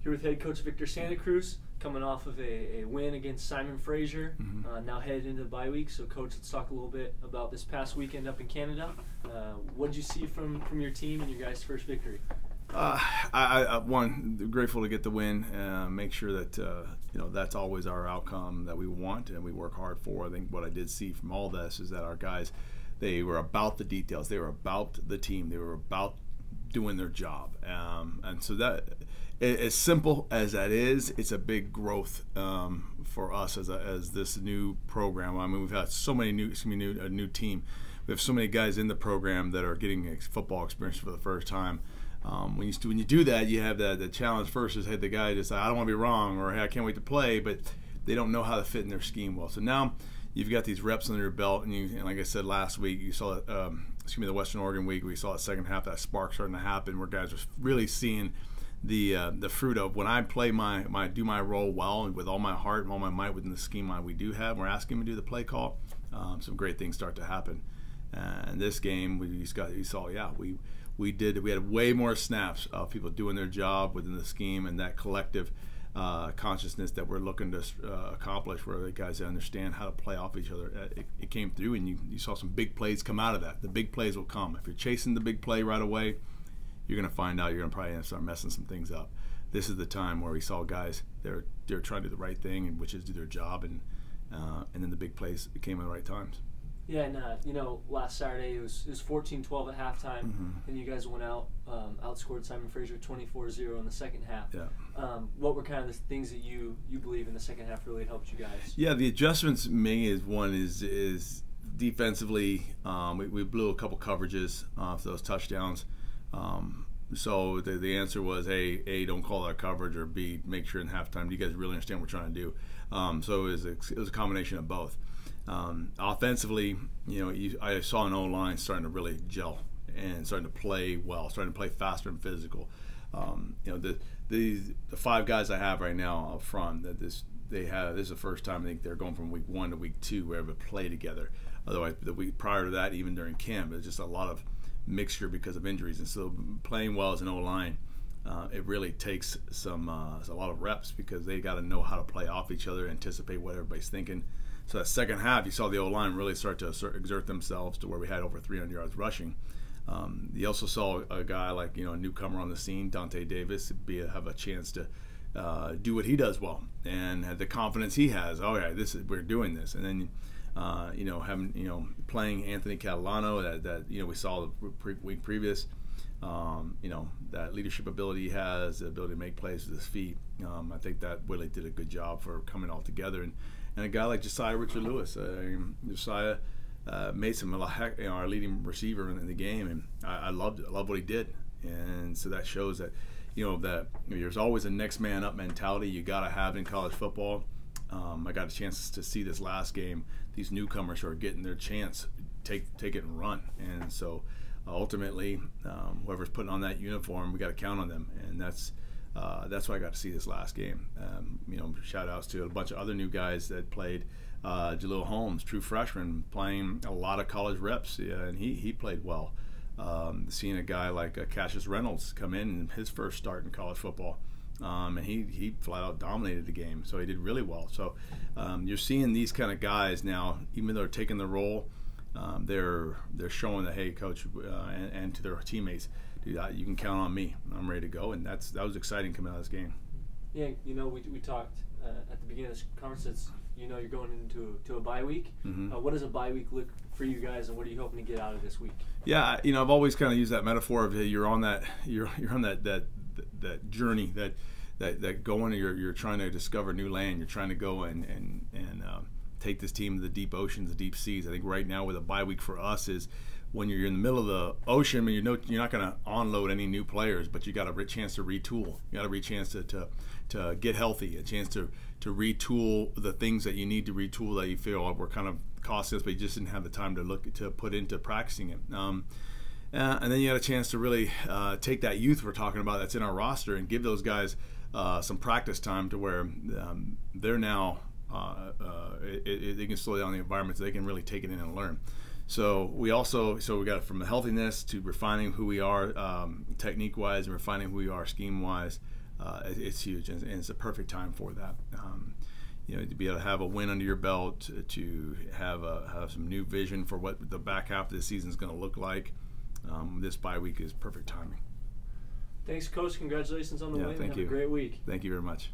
Here with head coach Victor Santa Cruz, coming off of a win against Simon Fraser, now headed into the bye week. So, Coach, let's talk a little bit about this past weekend up in Canada. What did you see from your team and your guys' first victory? One, grateful to get the win. Make sure that that's always our outcome that we want and we work hard for. I think what I did see from all this is that our guys, they were about the details. They were about the team. They were about doing their job. And so that, as simple as that is, it's a big growth for us as this new program. I mean, we've had so many a new team. We have so many guys in the program that are getting football experience for the first time. When you do that, you have the challenge first is, hey, the guy just, I don't want to be wrong, or hey, I can't wait to play, but they don't know how to fit in their scheme well. So now you've got these reps under your belt, and like I said last week, you saw the Western Oregon week, we saw the second half, that spark starting to happen where guys are really seeing the fruit of when I play do my role well and with all my heart and all my might within the scheme we do have. We're asking them to do the play call. Some great things start to happen. And this game, we had way more snaps of people doing their job within the scheme and that collective consciousness that we're looking to accomplish, where the guys understand how to play off each other. It came through, and you saw some big plays come out of that. The big plays will come. If you're chasing the big play right away, you're going to find out you're going to probably start messing some things up. This is the time where we saw guys, they're trying to do the right thing, which is do their job, and then the big plays came at the right times. Yeah, and last Saturday it was 14-12 at halftime, and you guys went out, outscored Simon Fraser 24-0 in the second half. Yeah. What were kind of the things that you believe in the second half really helped you guys? Yeah, the adjustments made is defensively. We blew a couple coverages off those touchdowns. So the answer was, A, don't call that coverage, or B, make sure in halftime you guys really understand what we're trying to do. So it was a combination of both. Offensively, I saw an O-line starting to really gel and starting to play well, starting to play faster and physical. The five guys I have right now up front, this is the first time I think they're going from week 1 to week 2 where we play together. Otherwise, the week prior to that, even during camp, there's just a lot of mixture because of injuries, and so playing well as an O-line, it really takes a lot of reps because they got to know how to play off each other, anticipate what everybody's thinking. So that second half, you saw the O-line really start to exert themselves to where we had over 300 yards rushing. You also saw a guy like a newcomer on the scene, Dante Davis, have a chance to do what he does well and had the confidence he has. Oh yeah, we're doing this, and then playing Anthony Catalano that we saw the week previous. That leadership ability he has, the ability to make plays with his feet. I think that really did a good job for coming all together. And a guy like Josiah Richard Lewis, Josiah Mason, our leading receiver in the game, and I loved what he did. And so that shows that that there's always a next man up mentality you got to have in college football. I got a chance to see this last game. These newcomers who are getting their chance, take it and run. And so ultimately, whoever's putting on that uniform, we got to count on them, and that's what I got to see this last game. Shout outs to a bunch of other new guys that played. Jalil Holmes, true freshman, playing a lot of college reps, and he played well. Seeing a guy like Cassius Reynolds come in his first start in college football, and he flat out dominated the game, so he did really well. So you're seeing these kind of guys now, even though they're taking the role, they're showing that, hey, coach, and to their teammates, dude, you can count on me. I'm ready to go, and that was exciting coming out of this game. Yeah, we talked at the beginning of this conference. You're going into a bye week. What does a bye week look for you guys, and what are you hoping to get out of this week? Yeah, I've always kind of used that metaphor of, hey, you're on that journey that going. You're trying to discover new land. You're trying to go and take this team to the deep oceans, the deep seas. I think right now with a bye week for us is when you're in the middle of the ocean, and you're not going to unload any new players, but you got a chance to retool. You got a chance to get healthy, a chance to retool the things that you need to retool that you feel were kind of costless, but you just didn't have the time to put into practicing it. And then you had a chance to really take that youth we're talking about that's in our roster and give those guys some practice time to where they're now they can slow down the environment so they can really take it in and learn. So we got from the healthiness to refining who we are technique-wise and refining who we are scheme-wise. it's huge, and it's a perfect time for that. You know, to be able to have a win under your belt, to have some new vision for what the back half of the season is going to look like. This bye week is perfect timing. Thanks, Coach. Congratulations on the win. Thank you. Have a great week. Thank you very much.